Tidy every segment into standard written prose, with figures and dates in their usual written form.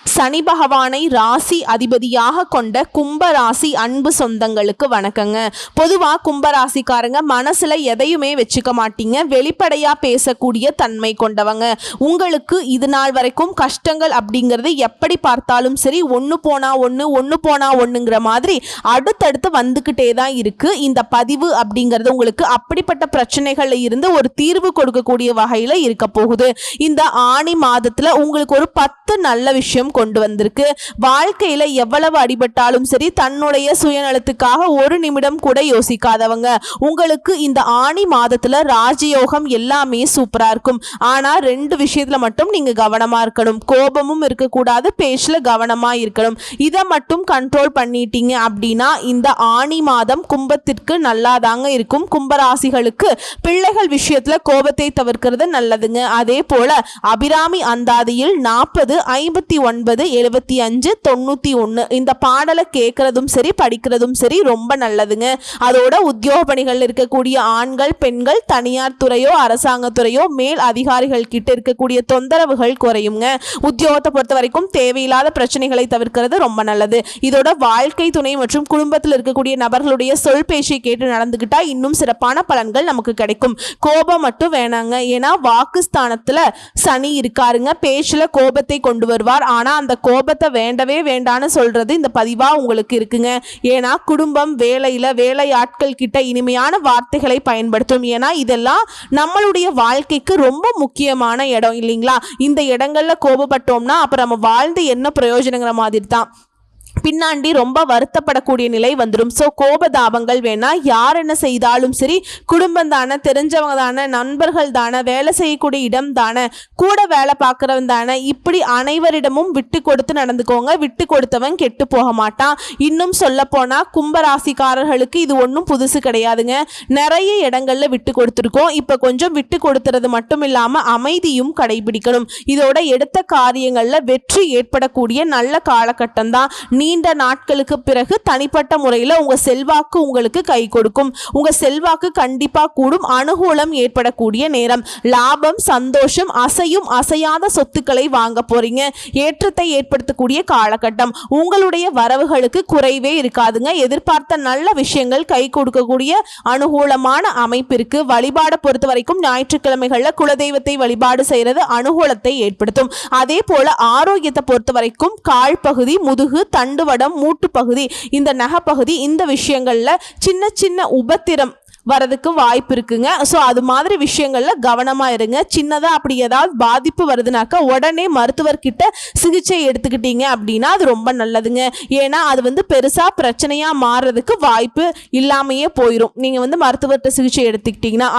சனி பகவானை ராசி அதிபதியாக கொண்ட கும்பராசி அன்பு சொந்தங்களுக்கு வணக்கங்க. பொதுவாக கும்பராசிக்காரங்க மனசுல எதையுமே வச்சுக்க மாட்டீங்க, வெளிப்படையா பேசக்கூடிய தன்மை கொண்டவங்க. உங்களுக்கு இது நாள் வரைக்கும் கஷ்டங்கள் அப்படிங்கிறது எப்படி பார்த்தாலும் சரி ஒன்று போனா ஒன்றுங்கிற மாதிரி அடுத்தடுத்து வந்துக்கிட்டே தான் இருக்கு. இந்த பதிவு அப்படிங்கிறது உங்களுக்கு அப்படிப்பட்ட பிரச்சனைகள்ல இருந்து ஒரு தீர்வு கொடுக்கக்கூடிய வகையில் இருக்க போகுது. இந்த ஆணி மாதத்துல உங்களுக்கு ஒரு 10 நல்ல விஷயம் கொண்டு வந்திருக்கு. வாழ்க்கையில எவ்வளவு அடிபட்டாலும் சரி தன்னுடைய சுயநலத்துக்காக ஒரு நிமிடம் கூட யோசிக்காதவங்க உங்களுக்கு இந்த ஆணி மாதத்துல ராஜயோகம் எல்லாமே சூப்பரா இருக்கும். ஆனா 2 விஷயத்துல மட்டும் நீங்க கவனமா இருக்கணும். கோபமும் இருக்கக்கூடாது, பேச்சுல கவனமா இருக்கணும். இதை மட்டும் கண்ட்ரோல் பண்ணிட்டீங்க அப்படின்னா இந்த ஆணி மாதம் கும்பத்திற்கு நல்லாதாங்க இருக்கும். கும்பராசிகளுக்கு பிள்ளைகள் விஷயத்துல கோபத்தை தவிர்க்கிறது நல்லதுங்க. அதே போல அபிராமி அந்தாதியில் 40 59 75 91 இந்த பாடலை கேட்கறதும் சரி படிக்கிறதும் சரி ரொம்ப நல்லதுங்க. அதோட உத்தியோக பணிகள் இருக்கக்கூடிய ஆண்கள் பெண்கள் தனியார் துறையோ அரசாங்கத்துறையோ மேல் அதிகாரிகள் கிட்ட இருக்கக்கூடிய தொந்தரவுகள் குறையுங்க. உத்தியோகத்தை பொறுத்த வரைக்கும் தேவையில்லாத பிரச்சனைகளை தவிர்க்கிறது ரொம்ப நல்லது. இதோட வாழ்க்கை துணை மற்றும் குடும்பத்தில் இருக்கக்கூடிய நபர்களுடைய சொல் பேச்சை கேட்டு நடந்துகிட்டா இன்னும் சிறப்பான பலன்கள் நமக்கு கிடைக்கும். கோபம் மட்டும் வேணாங்க, ஏன்னா வாக்குஸ்தானத்துல சனி இருக்காருங்க. பேச்சுல கோபத்தை கொண்டு வருவார். ஆனா அந்த கோபத்தை வேண்டவே வேண்டான்னு சொல்றது இந்த பதிவா உங்களுக்கு இருக்குங்க. ஏன்னா குடும்பம் வேலை ஆட்கள் கிட்ட இனிமையான வார்த்தைகளை பயன்படுத்தும். ஏன்னா இதெல்லாம் நம்மளுடைய வாழ்க்கைக்கு ரொம்ப முக்கியமான இடம் இல்லைங்களா? இந்த இடங்கள்ல கோபப்பட்டோம்னா அப்புறம் நம்ம வாழ்ந்து என்ன பிரயோஜனங்கிற மாதிரி தான் பின்னாண்டி ரொம்ப வருத்தப்படக்கூடிய நிலை வந்துடும். ஸோ கோபதாபங்கள் வேணா. யார் என்ன செய்தாலும் சரி குடும்பம் தானே, தெரிஞ்சவங்க தானே, நண்பர்கள் தானே, வேலை செய்யக்கூடிய இடம் தானே, கூட வேலை பார்க்குறவன் தானே, இப்படி அனைவரிடமும் விட்டு கொடுத்து நடந்துக்கோங்க. விட்டு கொடுத்தவன் கெட்டு போக மாட்டான். இன்னும் சொல்ல போனால் கும்பராசிக்காரர்களுக்கு இது ஒன்றும் புதுசு கிடையாதுங்க. நிறைய இடங்கள்ல விட்டு கொடுத்துருக்கோம். இப்போ கொஞ்சம் விட்டு கொடுத்துறது மட்டும் இல்லாமல் அமைதியும் கடைபிடிக்கணும். இதோட எடுத்த காரியங்களில் வெற்றி ஏற்படக்கூடிய நல்ல காலகட்டம் தான். நீண்ட நாட்களுக்கு பிறகு தனிப்பட்ட முறையில் உங்க செல்வாக்கு உங்களுக்கு கை கொடுக்கும். உங்க செல்வாக்கு கண்டிப்பா கூடும். அனுகூலம் ஏற்படக்கூடிய நேரம். லாபம், சந்தோஷம், அசையும் அசையாத சொத்துக்களை வாங்க போறீங்க. ஏற்றத்தை ஏற்படுத்தக்கூடிய காலகட்டம். உங்களுடைய வரவுகளுக்கு குறைவே இருக்காதுங்க. எதிர்பார்த்த நல்ல விஷயங்கள் கை கொடுக்கக்கூடிய அனுகூலமான அமைப்பிற்கு. வழிபாடு பொறுத்த வரைக்கும் ஞாயிற்றுக்கிழமைகள்ல குலதெய்வத்தை வழிபாடு செய்யறது அனுகூலத்தை ஏற்படுத்தும். அதே போல ஆரோக்கியத்தை பொறுத்த வரைக்கும் கால் பகுதி, முதுகு, தண்டுவடம், மூட்டு பகுதி, இந்த நகப்பகுதி, இந்த விஷயங்கள்ல சின்ன சின்ன உபத்திரம் வரதுக்கு வாய்ப்பு இருக்குங்க. ஸோ அது மாதிரி விஷயங்கள்ல கவனமா இருங்க. சின்னதா அப்படி ஏதாவது பாதிப்பு வருதுனாக்கா உடனே மருத்துவர்கிட்ட சிகிச்சை எடுத்துக்கிட்டீங்க அப்படின்னா அது ரொம்ப நல்லதுங்க. ஏன்னா அது பெருசா பிரச்சனையா மாறுறதுக்கு வாய்ப்பு இல்லாமையே போயிடும் நீங்க மருத்துவர்கிட்ட சிகிச்சை எடுத்துக்கிட்டீங்கன்னா.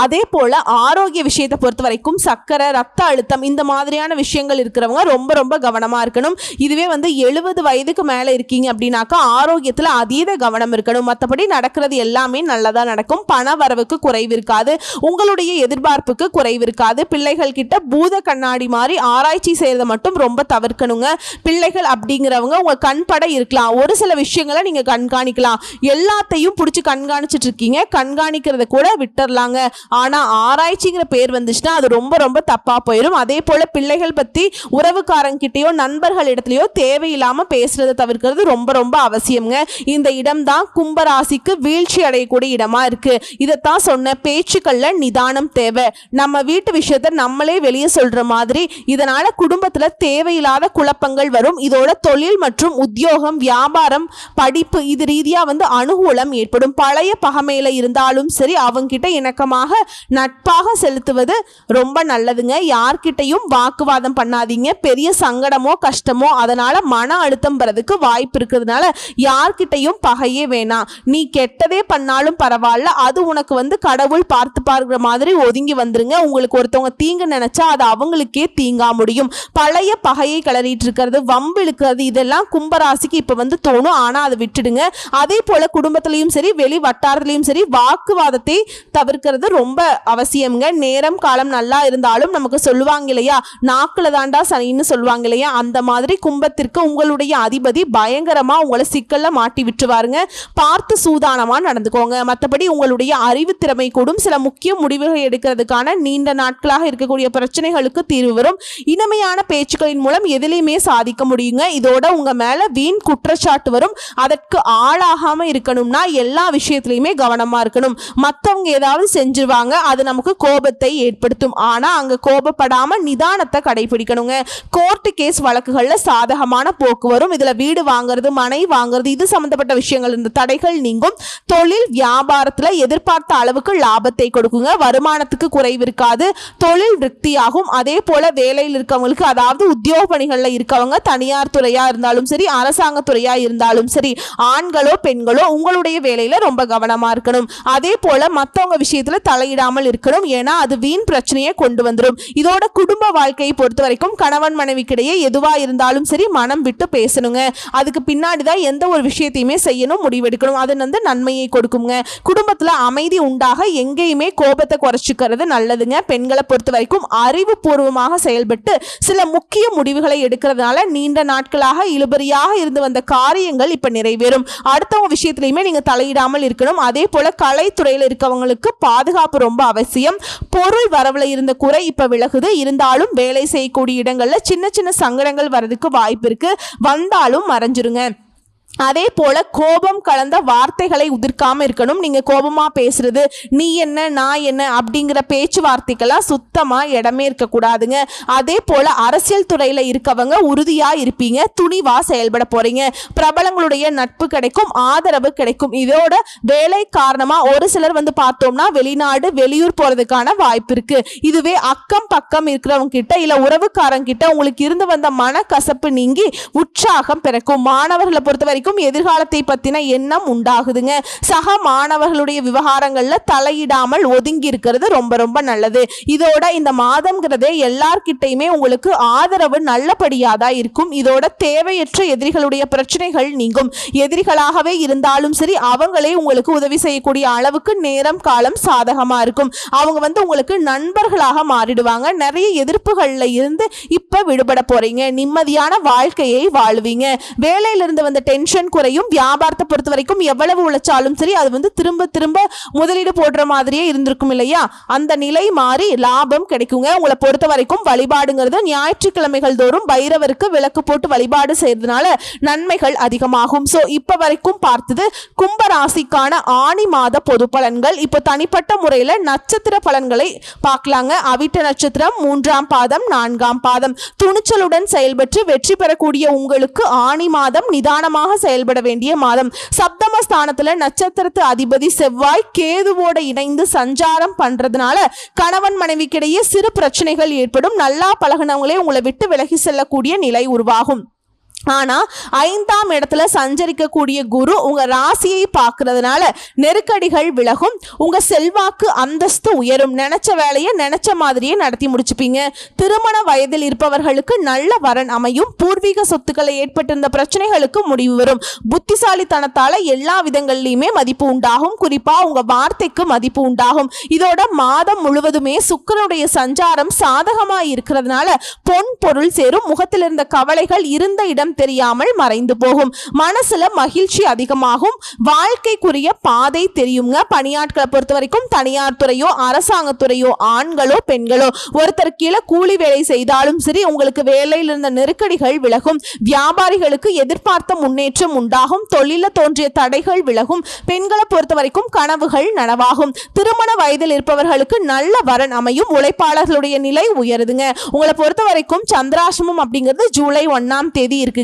அதே போல ஆரோக்கிய விஷயத்தை பொறுத்த வரைக்கும் சர்க்கரை, ரத்த அழுத்தம் இந்த மாதிரியான விஷயங்கள் இருக்கிறவங்க ரொம்ப ரொம்ப கவனமா இருக்கணும். இதுவே 70 வயதுக்கு மேல இருக்கீங்க அப்படின்னாக்கா ஆரோக்கியத்துல அதீத கவனம் இருக்கணும். மற்றபடி நடக்கிறது எல்லாமே நல்லதா நடக்கும். பண வரவுக்கு குறைவு இருக்காது. உங்களுடைய எதிர்பார்ப்புக்கு குறைவு இருக்காது. பிள்ளைகள் கிட்ட பூத கண்ணாடி மாதிரி ஆராய்ச்சி செய்யறத மட்டும் ரொம்ப தவிர்க்கணுங்க. பிள்ளைகள் அப்படிங்கிறவங்க உங்க கண்பட இருக்கலாம். ஒரு சில விஷயங்களை நீங்க கண்காணிக்கலாம். எல்லாத்தையும் பிடிச்சி கண்காணிச்சிட்டு இருக்கீங்க. கண்காணிக்கிறத கூட விட்டுறலாங்க. ஆனா ஆராய்ச்சிங்கிற பேர் வந்துச்சுன்னா அது ரொம்ப ரொம்ப தப்பா போயிடும். அதே போல பிள்ளைகள் பத்தி உறவுக்காரங்கிட்டயோ நண்பர்கள் இடத்துலயோ தேவையில்லாம பேசுறதை தவிர்க்கிறது ரொம்ப ரொம்ப அவசியம்ங்க. இந்த இடம் தான் கும்பராசிக்கு வீழ்ச்சி அடையக்கூடிய இடமா இருக்கு. இதைத்தான் சொன்ன, பேச்சுக்கள்ல நிதானம் தேவை. நம்ம வீட்டு விஷயத்தை நம்மளே வெளியே சொல்ற மாதிரி. இதனால குடும்பத்துல தேவையில்லாத குழப்பங்கள் வரும். இதோட தொழில் மற்றும் உத்தியோகம், வியாபாரம், படிப்பு இது ரீதியா அனுகூலம் ஏற்படும். பழைய பகைமையில இருந்தாலும் சரி அவங்க கிட்ட இணக்கமாக நட்பாக செலுத்துவது ரொம்ப நல்லதுங்க. யார்கிட்டையும் வாக்குவாதம் பண்ணாதீங்க. பெரிய சங்கடமோ கஷ்டமோ அதனால மன அழுத்தம் வரதுக்கு வாய்ப்பு இருக்கிறதுனால யார்கிட்டையும் பகையே வேணாம். நீ கெட்டதே பண்ணாலும் பரவாயில்ல, அது உனக்கு கடவுள் பார்த்து பார்க்கிற மாதிரி ஒதுங்கி வந்துருங்க. உங்களுக்கு ஒருத்தவங்க தீங்கு நினைச்சா அது அவங்களுக்கே தீங்கா முடியும். பழைய பகையை கிளறிட்டு இருக்கிறது, வம்பு இழுக்கிறது இதெல்லாம் கும்பராசிக்கு இப்ப தோணும். ஆனா அதை விட்டுடுங்க. அதே போல குடும்பத்திலையும் சரி வெளி வட்டாரத்திலையும் சரி வாக்குவாதத்தை தவிர்க்கிறது ரொம்ப அவசியம்ங்க. நேரம் காலம் நல்லா இருந்தாலும் நமக்கு சொல்லுவாங்க இல்லையா, நாக்குல தாண்டா சனின்னு சொல்லுவாங்க இல்லையா, அந்த மாதிரி கும்பத்திற்கு உங்களுடைய அதிபதி பயங்கரமா உங்களை சிக்கல்ல மாட்டி விட்டுருவாருங்க. பார்த்து சூதானமா நடந்துக்கோங்க. மற்றபடி உங்களுடைய அறிவு திறமை கூடும். சில முக்கிய முடிவுகளை எடுக்கிறதுக்கான நீண்ட நாட்களாக இருக்கக்கூடிய பிரச்சனைகளுக்கு தீர்வு வரும். இனிமையான பேச்சுக்களின் மூலம் எதிலையுமே சாதிக்க முடியுங்க. இதோட உங்க மேல வீண் குற்றச்சாட்டு வரும். அதற்கு ஆளாகாம இருக்கணும்னா எல்லா விஷயத்திலையுமே கவனமா இருக்கணும். மற்றவங்க ஏதாவது செஞ்சிருவாங்க, அது நமக்கு கோபத்தை ஏற்படுத்தும். ஆனா அங்க கோபப்படாம நிதானத்தை கடைபிடிக்கணுங்க. கோர்ட்டு கேஸ் வழக்குகள்ல சாதகமான போக்கு வரும். இதுல வீடு வாங்குறது, மனை வாங்குறது, இது சம்பந்தப்பட்ட விஷயங்கள் இந்த தடைகள் நீங்கும். தொழில் வியாபாரத்துல எதிர்பார்த்த அளவுக்கு லாபத்தை கொடுக்குங்க. வருமானத்துக்கு குறைவு இருக்காது. தொழில் விருத்தியாகும். அதே போல வேலையில் இருக்கவங்களுக்கு, அதாவது உத்தியோக பணிகள்ல இருக்கவங்க, தனியார் துறையா இருந்தாலும் சரி, அரசாங்க துறையா இருந்தாலும் சரி, ஆண்களோ பெண்களோ உங்களுடைய வேலையில ரொம்ப கவனமா இருக்கணும். அதே போல மற்றவங்க விஷயத்துல தலையிடாமல் இருக்கணும். ஏன்னா அது வீண் பிரச்சனையை கொண்டு வந்துடும். இதோட குடும்ப வாழ்க்கையை பொறுத்த வரைக்கும் கணவன் மனைவிக்கிடையே எதுவா இருந்தாலும் சரி மனம் விட்டு பேசணுங்க. அதுக்கு பின்னாடிதான் எந்த ஒரு விஷயத்தையுமே செய்யணும், முடிவெடுக்கணும். அது நன்மையை கொடுக்குங்க. குடும்பத்துல அமைதி உண்டாக எங்கேயுமே கோபத்தை குறைச்சிக்கிறது நல்லதுங்க. பெண்களை பொறுத்த வரைக்கும் அறிவுபூர்வமாக செயல்பட்டு சில முக்கிய முடிவுகளை எடுக்கிறதுனால நீண்ட நாட்களாக இழுபறியாக இருந்து வந்த காரியங்கள் இப்ப நிறைவேறும். அடுத்தவங்க விஷயத்திலையுமே நீங்க தலையிடாமல் இருக்கணும். அதே போல கலைத்துறையில் இருக்கவங்களுக்கு பாதுகாப்பு ரொம்ப அவசியம். பொருள் வரவுல இருந்த குறை இப்ப விலகுது. இருந்தாலும் வேலை செய்யக்கூடிய இடங்கள்ல சின்ன சின்ன சங்கடங்கள் வரதுக்கு வாய்ப்பு இருக்கு. வந்தாலும் மறைஞ்சிருங்க. அதே போல கோபம் கலந்த வார்த்தைகளை உதிர்க்காம இருக்கணும். நீங்க கோபமா பேசுறது, நீ என்ன நான் என்ன அப்படிங்கிற பேச்சுவார்த்தைக்கெல்லாம் சுத்தமா இடமே இருக்கக்கூடாதுங்க. அதே போல அரசியல் துறையில இருக்கவங்க உறுதியா இருப்பீங்க, துணிவா செயல்பட போறீங்க. பிரபலங்களுடைய நட்பு கிடைக்கும், ஆதரவு கிடைக்கும். இதோட வேலை காரணமா ஒரு சிலர் பார்த்தோம்னா வெளிநாடு வெளியூர் போறதுக்கான வாய்ப்பு இருக்கு. இதுவே அக்கம் பக்கம் இருக்கிறவங்க கிட்ட இல்ல உறவுக்காரங்க கிட்ட உங்களுக்கு இருந்து வந்த மனக்கசப்பு நீங்கி உற்சாகம் பிறக்கும். மாணவர்களை பொறுத்த வரைக்கும் எதிர்காலத்தை பத்தின எண்ணம் உண்டாகுதுங்க. சக மாணவர்களுடைய விவகாரங்கள்ல தலையிடாமல் ஒதுங்கி இருக்கிறது ரொம்ப ரொம்ப நல்லது. இதோட இந்த மாதம்ங்கிறதே எல்லார்கிட்டையுமே உங்களுக்கு ஆதரவு நல்லபடியாதான் இருக்கும். இதோட தேவையற்ற எதிரிகளுடைய பிரச்சனைகள் நீங்கும். எதிரிகளாகவே இருந்தாலும் சரி அவங்களே உங்களுக்கு உதவி செய்யக்கூடிய அளவுக்கு நேரம் காலம் சாதகமா இருக்கும். அவங்க உங்களுக்கு நண்பர்களாக மாறிடுவாங்க. நிறைய எதிர்ப்புகள்ல இருந்து இப்ப விடுபட போறீங்க. நிம்மதியான வாழ்க்கையை வாழ்வீங்க. வேலையிலிருந்து வந்த டென்ஷன் குறையும். வியாபாரத்தை பொறுத்த வரைக்கும் எவ்வளவு உழைச்சாலும் சரி அது திரும்ப திரும்ப முதலீடு போடுற மாதிரியே இருந்திருக்கும் இல்லையா, அந்த நிலை மாறி லாபம் கிடைக்குங்க. உங்களை பொறுத்த வரைக்கும் வழிபாடுங்கிறது ஞாயிற்றுக்கிழமைகள் தோறும் பைரவருக்கு விளக்கு போட்டு வழிபாடு செய்யறதுனால நன்மைகள் அதிகமாகும். சோ இப்ப வரைக்கும் பார்த்தது கும்பராசிக்கான ஆணி மாத பொது பலன்கள். இப்போ தனிப்பட்ட முறையில நட்சத்திர பலன்களை பார்க்கலாங்க. அவிட்ட நட்சத்திரம் 3ஆம் பாதம் 4ஆம் பாதம். துணிச்சலுடன் செயல்பட்டு வெற்றி பெறக்கூடிய உங்களுக்கு ஆணி மாதம் நிதானமாக செயல்பட வேண்டிய மாதம். சப்தமஸ்தானத்துல நட்சத்திரத்து அதிபதி செவ்வாய் கேதுவோட இணைந்து சஞ்சாரம் பண்றதுனால கணவன் மனைவிக்கிடையே சிறு பிரச்சனைகள் ஏற்படும். நல்லா பழகினவங்களே உங்களை விட்டு விலகி செல்லக்கூடிய நிலை உருவாகும். ஆனா 5ஆம் இடத்துல சஞ்சரிக்கக்கூடிய குரு உங்க ராசியை பார்க்கறதுனால நெருக்கடிகள் விலகும். உங்க செல்வாக்கு அந்தஸ்து உயரும். நினைச்ச வேலையை நினைச்ச மாதிரியே நடத்தி முடிச்சுப்பீங்க. திருமண வயதில் இருப்பவர்களுக்கு நல்ல வரன் அமையும். பூர்வீக சொத்துக்களை ஏற்பட்டிருந்த பிரச்சனைகளுக்கு முடிவு வரும். புத்திசாலித்தனத்தால எல்லா விதங்கள்லயுமே மதிப்பு உண்டாகும். குறிப்பா உங்க வார்த்தைக்கு மதிப்பு உண்டாகும். இதோட மாதம் முழுவதுமே சுக்கிரனுடைய சஞ்சாரம் சாதகமா இருக்கிறதுனால பொன் பொருள் சேரும். முகத்தில் இருந்த கவலைகள் இருந்த இடம் தெரியாமல் மறைந்து போகும். மனசுல மகிழ்ச்சி அதிகமாகும். வாழ்க்கைக்குரிய பாதை தெரியுங்க. பணியாட்களை பொறுத்த வரைக்கும் தனியார் துறையோ அரசாங்க துறையோ ஆண்களோ பெண்களோ ஒருத்தர் கீழே கூலி வேலை செய்தாலும் சரி உங்களுக்கு வேலையில் இருந்த நெருக்கடிகள் விலகும். வியாபாரிகளுக்கு எதிர்பார்த்த முன்னேற்றம் உண்டாகும். தொழில தோன்றிய தடைகள் விலகும். பெண்களை பொறுத்த வரைக்கும் கனவுகள் நனவாகும். திருமண வயதில் இருப்பவர்களுக்கு நல்ல வரன் அமையும். உழைப்பாளர்களுடைய நிலை உயருதுங்க. உங்களை பொறுத்த வரைக்கும் சந்திராசிரமம் அப்படிங்கிறது ஜூலை 1ஆம் தேதி இருக்கு.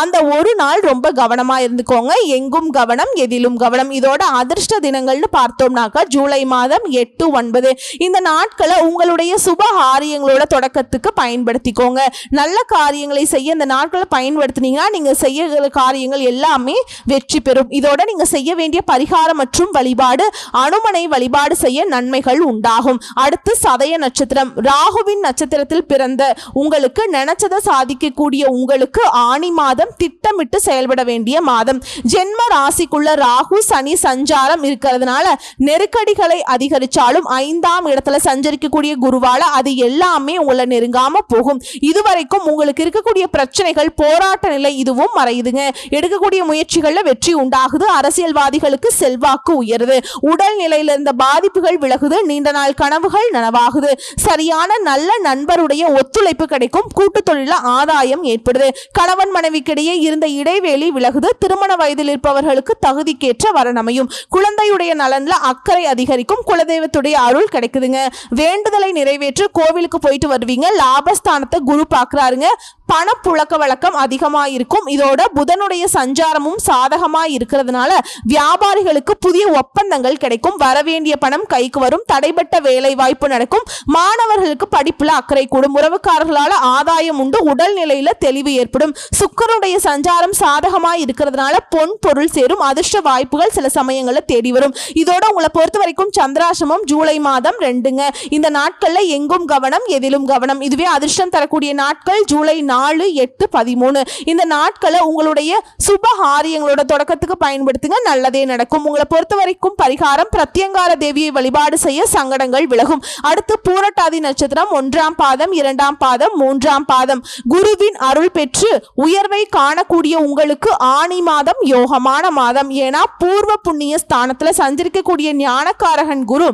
அந்த ஒரு நாள் ரொம்ப கவனமா இருந்துக்கோங்க. எங்கும் கவனம் எதிலும் கவனம். இதோட அதிர்ஷ்ட தினங்கள்னு பார்த்தோம்னாக்கா ஜூலை மாதம் 8, 9 இந்த நாட்களை உங்களுடைய சுப காரியங்களோட தொடக்கத்துக்கு பயன்படுத்திக்கோங்க. நல்ல காரியங்களை செய்ய இந்த நாட்களை பயன்படுத்தினீங்கன்னா நீங்க செய்ய காரியங்கள் எல்லாமே வெற்றி பெறும். இதோட நீங்க செய்ய வேண்டிய பரிகாரம் மற்றும் வழிபாடு அனுமனை வழிபாடு செய்ய நன்மைகள் உண்டாகும். அடுத்து சதய நட்சத்திரம். ராகுவின் நட்சத்திரத்தில் பிறந்த உங்களுக்கு நினைச்சதை சாதிக்கக்கூடிய உங்களுக்கு ஆணி மாதம் திட்டமிட்டு செயல்பட வேண்டிய மாதம். ஜென்ம ராசிக்குள்ள ராகு சனி சஞ்சாரம் இருக்கிறதுனால நெருக்கடிகளை அதிகரிச்சாலும் 5ஆம் இடத்துல சஞ்சரிக்கக்கூடிய குருவால அது எல்லாமே உங்களை நெருங்காம போகும். இதுவரைக்கும் உங்களுக்கு இருக்கக்கூடிய பிரச்சனைகள் போராட்ட நிலை இதுவும் மறையுதுங்க. எடுக்கக்கூடிய முயற்சிகள்ல வெற்றி உண்டாகுது. அரசியல்வாதிகளுக்கு செல்வாக்கு உயருது. உடல் நிலையில இருந்த பாதிப்புகள் விலகுது. நீண்ட நாள் கனவுகள் நனவாகுது. சரியான நல்ல நண்பருடைய ஒத்துழைப்பு கிடைக்கும். கூட்டு தொழில ஆதாயம் ஏற்படுது. கணவன் மனைவிக்கிடையே இருந்த இடைவெளி விலகுது. திருமண வயதில் இருப்பவர்களுக்கு தகுதிக்கேற்ற வரன் அமையும். குழந்தையுடைய நலன்ல அக்கறை அதிகரிக்கும். குலதெய்வத்துடைய அருள் கிடைக்குதுங்க. வேண்டுதலை நிறைவேற்ற கோவிலுக்கு போயிட்டு வருவீங்க. லாபஸ்தானத்தை குரு பார்க்கறாருங்க. பணப்புழக்க வழக்கம் அதிகமா இருக்கும். இதோட புதனுடைய சஞ்சாரமும் சாதகமா இருக்கிறதுனால வியாபாரிகளுக்கு புதிய ஒப்பந்தங்கள் கிடைக்கும். வரவேண்டிய பணம் கைக்கு வரும். தடைபட்ட வேலை வாய்ப்பு நடக்கும். மாணவர்களுக்கு படிப்புல அக்கறை கூடும். உறவுக்காரர்களால ஆதாயம் உண்டு. உடல் நிலையில தெளிவு ஏற்படும். சுக்கிரனுடைய சஞ்சாரம் சாதகமா இருக்கிறதுனால பொன் பொருள் சேரும். அதிர்ஷ்ட வாய்ப்புகள் சில சமயங்கள்ல தேடி வரும். இதோட உங்களை பொறுத்த வரைக்கும் சந்திராசிரமம் ஜூலை மாதம் 2ங்க. இந்த நாட்கள்ல எங்கும் கவனம், எதிலும் கவனம். இதுவே அதிர்ஷ்டம் தரக்கூடிய நாட்கள் ஜூலை 4, 8, 13. இந்த நாட்களை உங்களுடைய சுபகாரியங்களோட தொடக்கத்துக்கு பயன்படுத்துங்க. நல்லதே நடக்கும். உங்களை பொறுத்த வரைக்கும் பரிகாரம் பிரத்யங்கார தேவியை வழிபாடு செய்ய சங்கடங்கள் விலகும். அடுத்து பூரட்டாதி நட்சத்திரம் 1ஆம் பாதம், 2ஆம் பாதம், 3ஆம் பாதம். குருவின் அருள் பெற்று உயர்வை காணக்கூடிய உங்களுக்கு ஆணி மாதம் யோகமான மாதம். ஏன்னா பூர்வ புண்ணிய ஸ்தானத்துல சஞ்சரிக்கக்கூடிய ஞானக்காரகன் குரு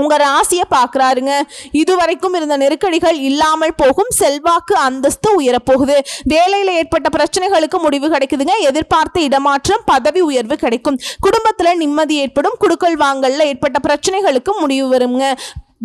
உங்க ராசியை பார்க்கறாருங்க. இதுவரைக்கும் இருந்த நெருக்கடிகள் இல்லாமல் போகும். செல்வாக்கு அந்தஸ்து உயரப்போகுது. வேலையில ஏற்பட்ட பிரச்சனைகளுக்கு முடிவு கிடைக்குதுங்க. எதிர்பார்த்த இடமாற்றம், பதவி உயர்வு கிடைக்கும். குடும்பத்துல நிம்மதி ஏற்படும். குடுக்கல் வாங்கல்ல ஏற்பட்ட பிரச்சனைகளுக்கு முடிவு வருங்க.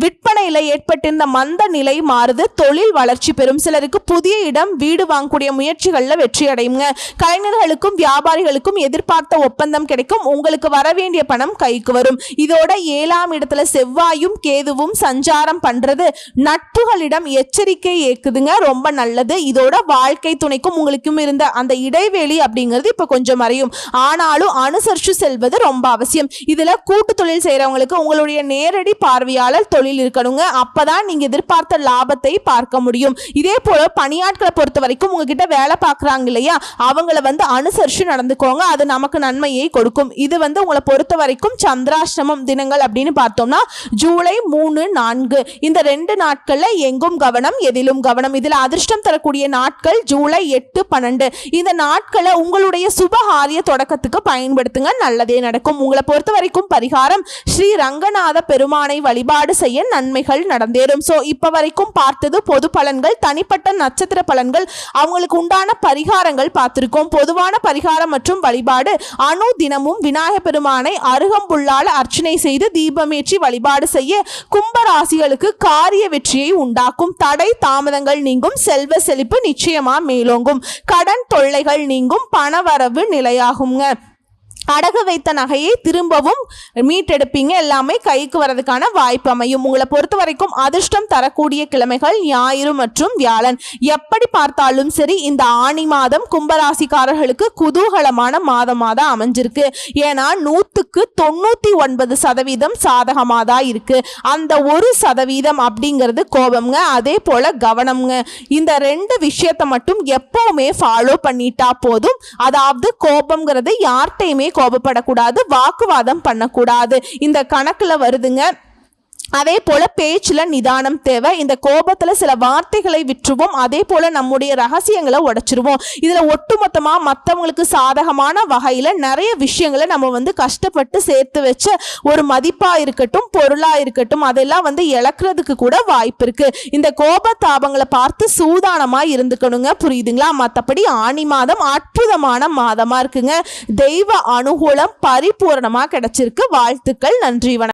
விற்பனையில ஏற்பட்டிருந்த மந்த நிலை மாறுது. தொழில் வளர்ச்சி பெறும். சிலருக்கு புதிய இடம் வீடு வாங்கக்கூடிய முயற்சிகள்ல வெற்றி அடையுங்க. கலைஞர்களுக்கும் வியாபாரிகளுக்கும் எதிர்பார்த்த ஒப்பந்தம் கிடைக்கும். உங்களுக்கு வரவேண்டிய பணம் கைக்கு வரும். இதோட 7ஆம் இடத்துல செவ்வாயும் கேதுவும் சஞ்சாரம் பண்றது நட்புகளிடம் எச்சரிக்கை ஏக்குதுங்க. ரொம்ப நல்லது. இதோட வாழ்க்கை துணைக்கும் உங்களுக்கும் இருந்த அந்த இடைவெளி அப்படிங்கிறது இப்ப கொஞ்சம் மறையும். ஆனாலும் அனுசரிச்சு செல்வது ரொம்ப அவசியம். இதுல கூட்டு தொழில் செய்யறவங்களுக்கு உங்களுடைய நேரடி பார்வையாளர் தொழில் இருக்கணுங்க. அப்பதான் நீங்க எதிர்பார்த்த லாபத்தை பார்க்க முடியும். இதே போல பணியாட்களை பொறுத்த வரைக்கும் உங்ககிட்ட வேலை பார்க்கறாங்க இல்லையா, அவங்கள அனுசரிச்சு நடந்துக்கோங்க. அது நமக்கு நன்மையை கொடுக்கும். இது உங்களை பொறுத்த வரைக்கும் சந்திராஷ்டமம் தினங்கள் அப்படின்னு பார்த்தோம்னா ஜூலை 3, 4 இந்த 2 நாட்கள்ல எங்கும் கவனம், எதிலும் கவனம். இதுல அதிர்ஷ்டம் தரக்கூடிய நாட்கள் ஜூலை 8, 12. இந்த நாட்களை உங்களுடைய சுபகாரிய தொடக்கத்துக்கு பயன்படுத்துங்க. நல்லதே நடக்கும். உங்களை பொறுத்த வரைக்கும் பரிகாரம் ஸ்ரீ ரங்கநாத பெருமானை வழிபாடு செய்ய நன்மைகள் நடந்தேறும். சோ இப்ப வரைக்கும் பார்த்தது பொது பலன்கள். தனிப்பட்ட நட்சத்திர பலன்கள், அவங்களுக்கு உண்டான பரிகாரங்கள் பார்த்திருக்கோம். பொதுவான பரிகாரம் மற்றும் வழிபாடு அணு தினமும் விநாயகர் பெருமானை அருகம்புல்லால அர்ச்சனை செய்து தீபமேற்றி வழிபாடு செய்ய கும்பராசிகளுக்கு காரிய வெற்றியை உண்டாக்கும். தடை தாமதங்கள் நீங்கும். செல்வ செழிப்பு நிச்சயமா மேலோங்கும். கடன் தொல்லைகள் நீங்கும். பணவரவு நிலையாகுங்க. அடகு வைத்த நகையை திரும்பவும் மீட்டெடுப்பீங்க. எல்லாமே கைக்கு வரதுக்கான வாய்ப்பு அமையும். உங்களை பொறுத்த வரைக்கும் அதிர்ஷ்டம் தரக்கூடிய கிழமைகள் ஞாயிறு மற்றும் வியாழன். எப்படி பார்த்தாலும் சரி இந்த ஆணி மாதம் கும்பராசிக்காரர்களுக்கு குதூகலமான மாதமாக தான் அமைஞ்சிருக்கு. ஏன்னா 100க்கு 99% சாதகமாக தான் இருக்கு. அந்த 1% அப்படிங்கிறது கோபம்ங்க. அதே போல கவனம்ங்க. இந்த 2 விஷயத்தை மட்டும் எப்பவுமே ஃபாலோ பண்ணிட்டா போதும். அதாவது கோபம்ங்கிறது யார்கிட்டையுமே கோபப்படக்கூடாது, வாக்குவாதம் பண்ணக்கூடாது. இந்த கணக்குல வருதுங்க. அதே போல பேச்சுல நிதானம் தேவை. இந்த கோபத்துல சில வார்த்தைகளை விட்டுருவோம். அதே போல நம்முடைய ரகசியங்களை உடைச்சிருவோம். இதுல ஒட்டுமொத்தமா மற்றவங்களுக்கு சாதகமான வகையில நிறைய விஷயங்களை நம்ம கஷ்டப்பட்டு சேர்த்து வச்ச ஒரு மதிப்பா இருக்கட்டும், பொருளா இருக்கட்டும், அதெல்லாம் இழக்கிறதுக்கு கூட வாய்ப்பு இருக்கு. இந்த கோபத்தாபங்களை பார்த்து சூதானமா இருந்துக்கணுங்க. புரியுதுங்களா? மற்றபடி ஆணி மாதம் அற்புதமான மாதமா இருக்குங்க. தெய்வ அனுகூலம் பரிபூர்ணமா கிடைச்சிருக்கு. வாழ்த்துக்கள். நன்றி. வணக்கம்.